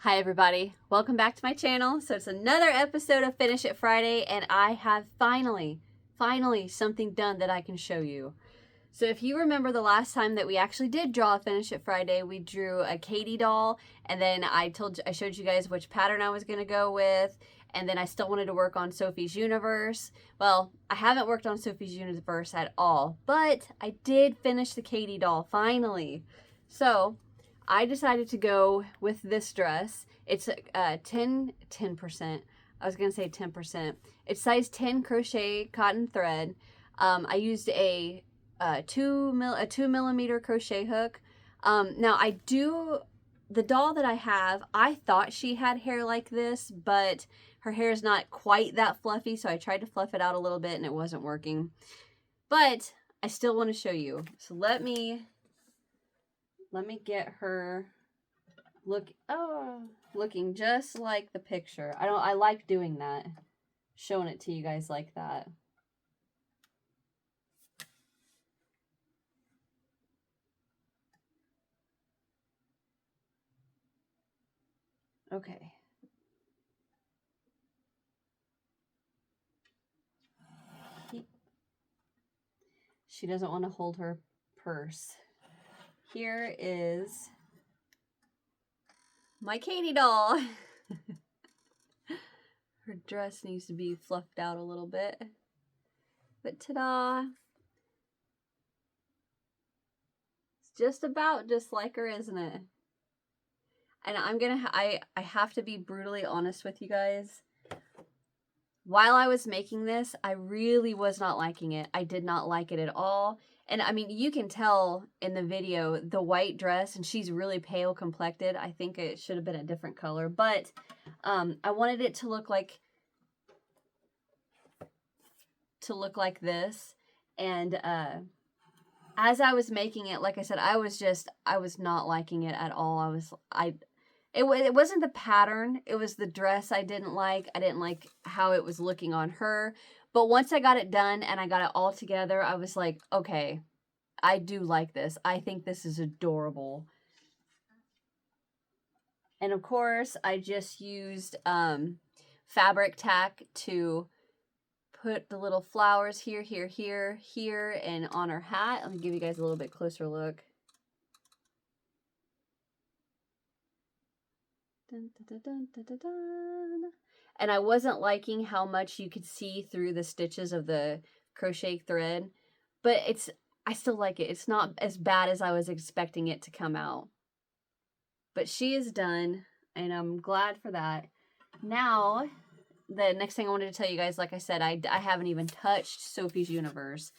Hi everybody, welcome back to my channel. So it's another episode of Finish It Friday, and I have finally something done that I can show you. So if you remember the last time that we actually did draw a Finish It Friday, we drew a Kaitie doll, and then I showed you guys which pattern I was going to go with, and then I still wanted to work on Sophie's Universe. Well, I haven't worked on Sophie's Universe at all, but I did finish the Kaitie doll finally. So I decided to go with this dress. It's 10%. I was going to say 10%. It's size 10 crochet cotton thread. I used a 2mm crochet hook. Now the doll that I have, I thought she had hair like this, but her hair is not quite that fluffy, so I tried to fluff it out a little bit and it wasn't working. But I still want to show you. So let me get her looking just like the picture. I like doing that, showing it to you guys like that. Okay. She doesn't want to hold her purse. Here is my Kaitie doll. Her dress needs to be fluffed out a little bit. But ta-da! It's just about just like her, isn't it? And I have to be brutally honest with you guys. While I was making this, I really was not liking it. I did not like it at all. And I mean, you can tell in the video, the white dress, and she's really pale complected. I think it should have been a different color, but I wanted it to look like this. And as I was making it, like I said, I was not liking it at all. It wasn't the pattern, it was the dress I didn't like. I didn't like how it was looking on her. But once I got it done and I got it all together, I was like, okay, I do like this. I think this is adorable. And of course, I just used fabric tack to put the little flowers here, and on her hat. Let me give you guys a little bit closer look. Dun, dun, dun, dun, dun, dun. And I wasn't liking how much you could see through the stitches of the crochet thread, but I still like it. It's not as bad as I was expecting it to come out. But she is done, and I'm glad for that. Now, the next thing I wanted to tell you guys, like I said, I haven't even touched Sophie's Universe.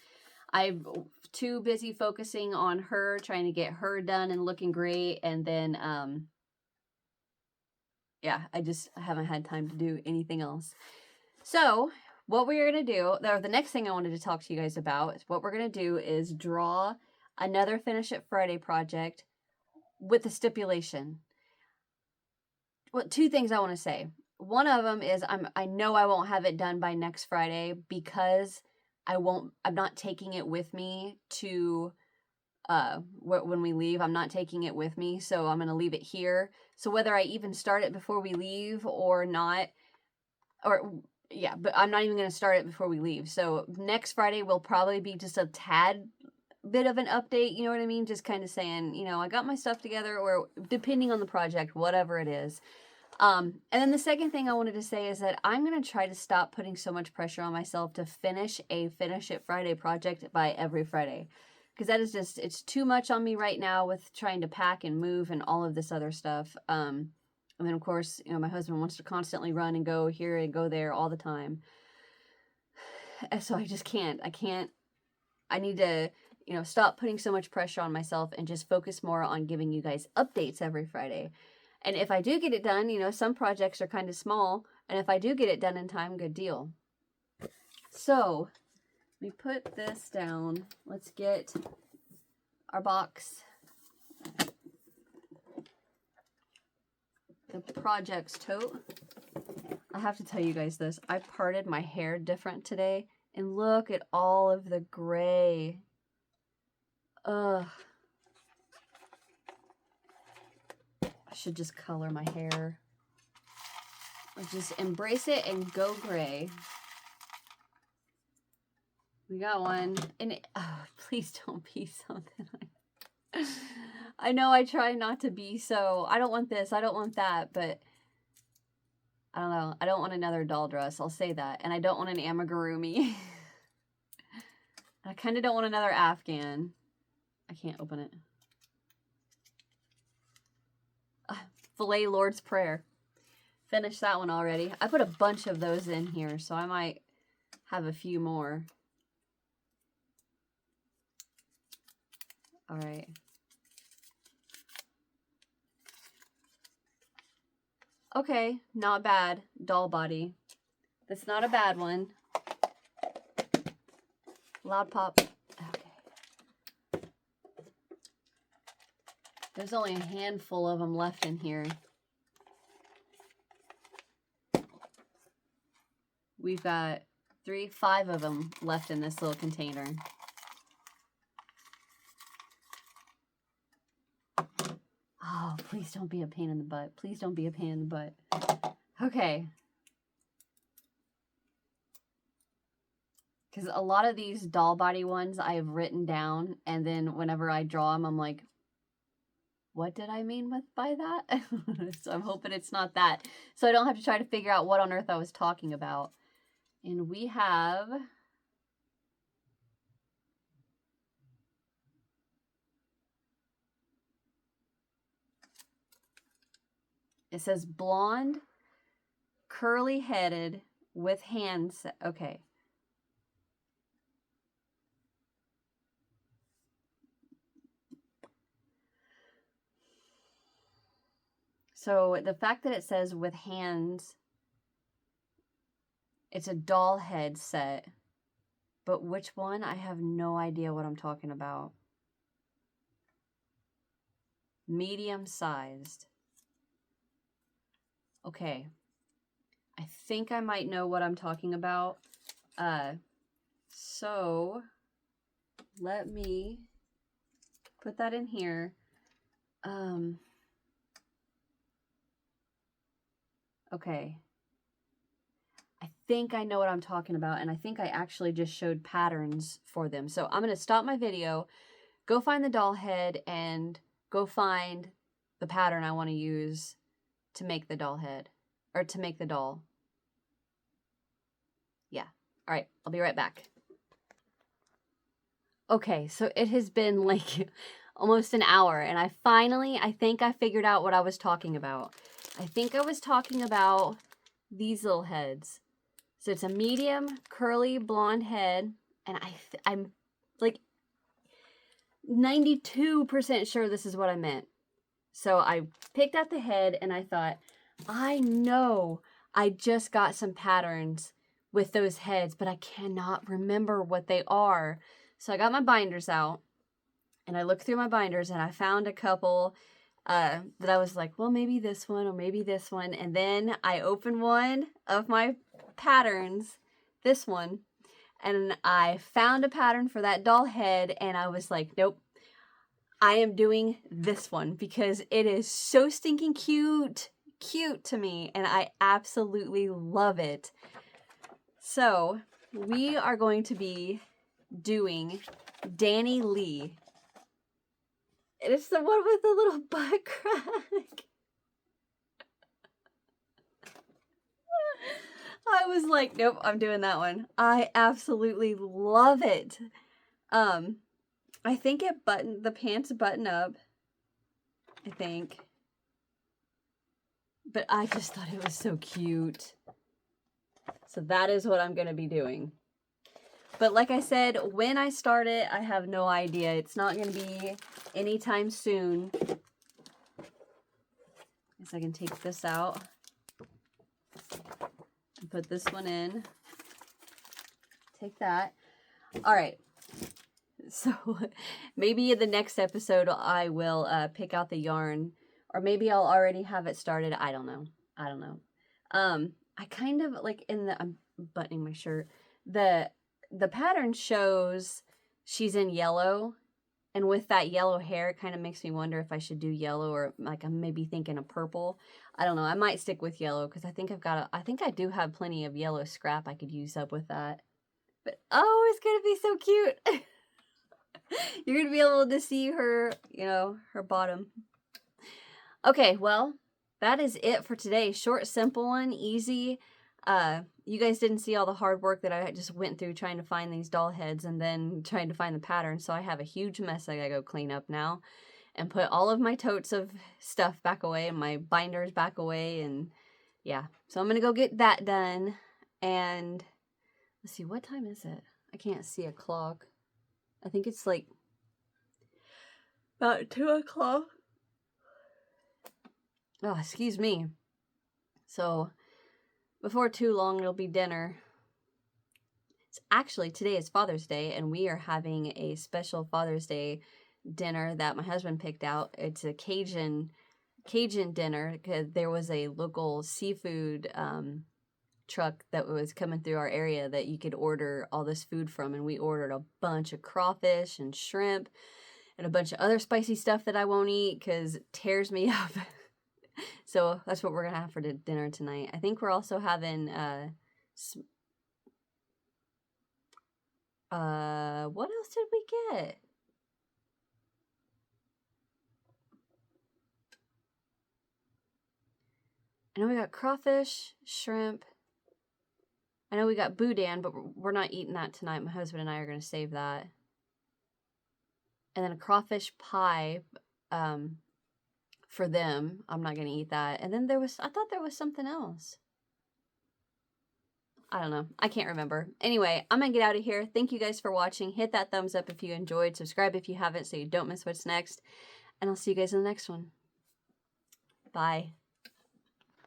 I'm too busy focusing on her, trying to get her done and looking great, and then yeah, I haven't had time to do anything else. So what we're going to do, or the next thing I wanted to talk to you guys about, is what we're going to do is draw another Finish It Friday project with a stipulation. Well, two things I want to say. One of them is I know I won't have it done by next Friday because I'm not taking it with me to when we leave. I'm not taking it with me, so I'm going to leave it here. So whether I even start it before we leave or not, yeah, but I'm not even going to start it before we leave. So next Friday will probably be just a tad bit of an update, you know what I mean? Just kind of saying, you know, I got my stuff together, or depending on the project, whatever it is. And then the second thing I wanted to say is that I'm going to try to stop putting so much pressure on myself to finish a Finish It Friday project by every Friday. Because that is just, it's too much on me right now with trying to pack and move and all of this other stuff. And then, of course, you know, my husband wants to constantly run and go here and go there all the time. So I just can't. I need to, you know, stop putting so much pressure on myself and just focus more on giving you guys updates every Friday. And if I do get it done, you know, some projects are kind of small. And if I do get it done in time, good deal. So let me put this down. Let's get our box. The projects tote. I have to tell you guys this. I parted my hair different today. And look at all of the gray. Ugh. should just color my hair. Or just embrace it and go gray. We got one. And it, oh, please don't be something like... I know I try not to be so... I don't want this, I don't want that, but... I don't know. I don't want another doll dress. I'll say that. And I don't want an amigurumi. I kind of don't want another Afghan. I can't open it. Filet Lord's Prayer. Finished that one already. I put a bunch of those in here, so I might have a few more. All right. Okay, not bad. Doll body. That's not a bad one. Loud pop. Okay. There's only a handful of them left in here. We've got 5 of them left in this little container. Oh, please don't be a pain in the butt. Please don't be a pain in the butt. Okay. Because a lot of these doll body ones I have written down, and then whenever I draw them, I'm like, what did I mean by that? So I'm hoping it's not that. So I don't have to try to figure out what on earth I was talking about. And we have... It says blonde, curly-headed, with hands. Okay. So the fact that it says with hands, it's a doll head set. But which one? I have no idea what I'm talking about. Medium-sized. Okay, I think I might know what I'm talking about. So let me put that in here. Okay. I think I know what I'm talking about, and I think I actually just showed patterns for them. So I'm going to stop my video, go find the doll head, and go find the pattern I want to use to make the doll head, or to make the doll. Yeah. All right. I'll be right back. Okay. So it has been like almost an hour, and I think I figured out what I was talking about. I think I was talking about these little heads. So it's a medium curly blonde head, and I'm like 92% sure this is what I meant. So I picked out the head, and I thought, I know I just got some patterns with those heads, but I cannot remember what they are. So I got my binders out, and I looked through my binders, and I found a couple that I was like, well, maybe this one or maybe this one. And then I opened one of my patterns, this one, and I found a pattern for that doll head, and I was like, nope. I am doing this one because it is so stinking cute to me, and I absolutely love it. So we are going to be doing Danny Lee. It's the one with the little butt crack. I was like, nope, I'm doing that one. I absolutely love it. I think the pants button up, I think. But I just thought it was so cute. So that is what I'm going to be doing. But like I said, when I start it, I have no idea. It's not going to be anytime soon. Guess I can take this out and put this one in. Take that. All right. So maybe in the next episode, I will pick out the yarn, or maybe I'll already have it started. I don't know. I kind of like I'm buttoning my shirt. The pattern shows she's in yellow, And with that yellow hair, it kind of makes me wonder if I should do yellow or like I'm maybe thinking of purple. I don't know. I might stick with yellow because I think I think I do have plenty of yellow scrap I could use up with that. But oh, it's going to be so cute. You're going to be able to see her, you know, her bottom. Okay, well, that is it for today. Short, simple one, easy. You guys didn't see all the hard work that I just went through trying to find these doll heads and then trying to find the pattern. So I have a huge mess I gotta go clean up now and put all of my totes of stuff back away and my binders back away. And yeah, so I'm gonna go get that done. And let's see, what time is it? I can't see a clock. I think it's like about 2 o'clock. Oh, excuse me. So before too long, it'll be dinner. It's actually, today is Father's Day, and we are having a special Father's Day dinner that my husband picked out. It's a Cajun dinner because there was a local seafood truck that was coming through our area that you could order all this food from, and we ordered a bunch of crawfish and shrimp and a bunch of other spicy stuff that I won't eat because it tears me up. So that's what we're gonna have for dinner tonight. I think we're also having what else did we get? I know we got crawfish, shrimp. I know we got boudin, but we're not eating that tonight. My husband and I are gonna save that. And then a crawfish pie, for them. I'm not gonna eat that. And then I thought there was something else. I don't know. I can't remember. Anyway, I'm gonna get out of here. Thank you guys for watching. Hit that thumbs up if you enjoyed. Subscribe if you haven't so you don't miss what's next. And I'll see you guys in the next one. Bye.